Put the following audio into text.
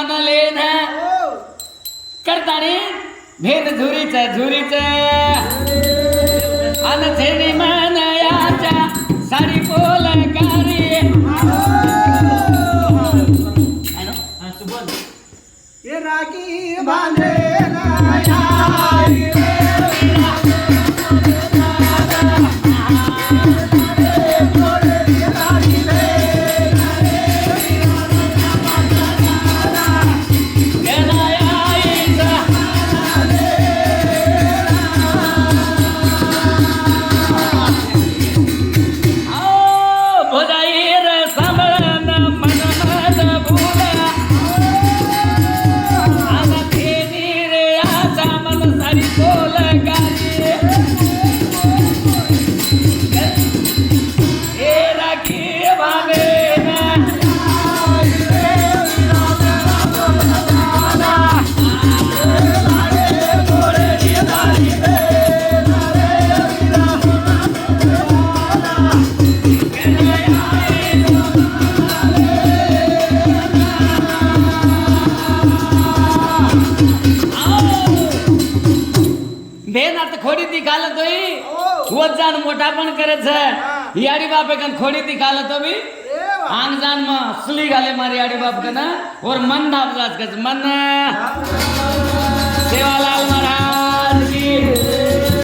म्हणले ना करतानी भेद झुरीच झुरीच अनथेनी मनयाच्या साडी पोलकारी ये राखी बांधे खोडी ती घालत वजान मोठा पण करत याडी बाप कन खोडी ती घालत भी आन जान म सुली घाले मारी याडी बाप कन और मन नाप जात मन सेवालाल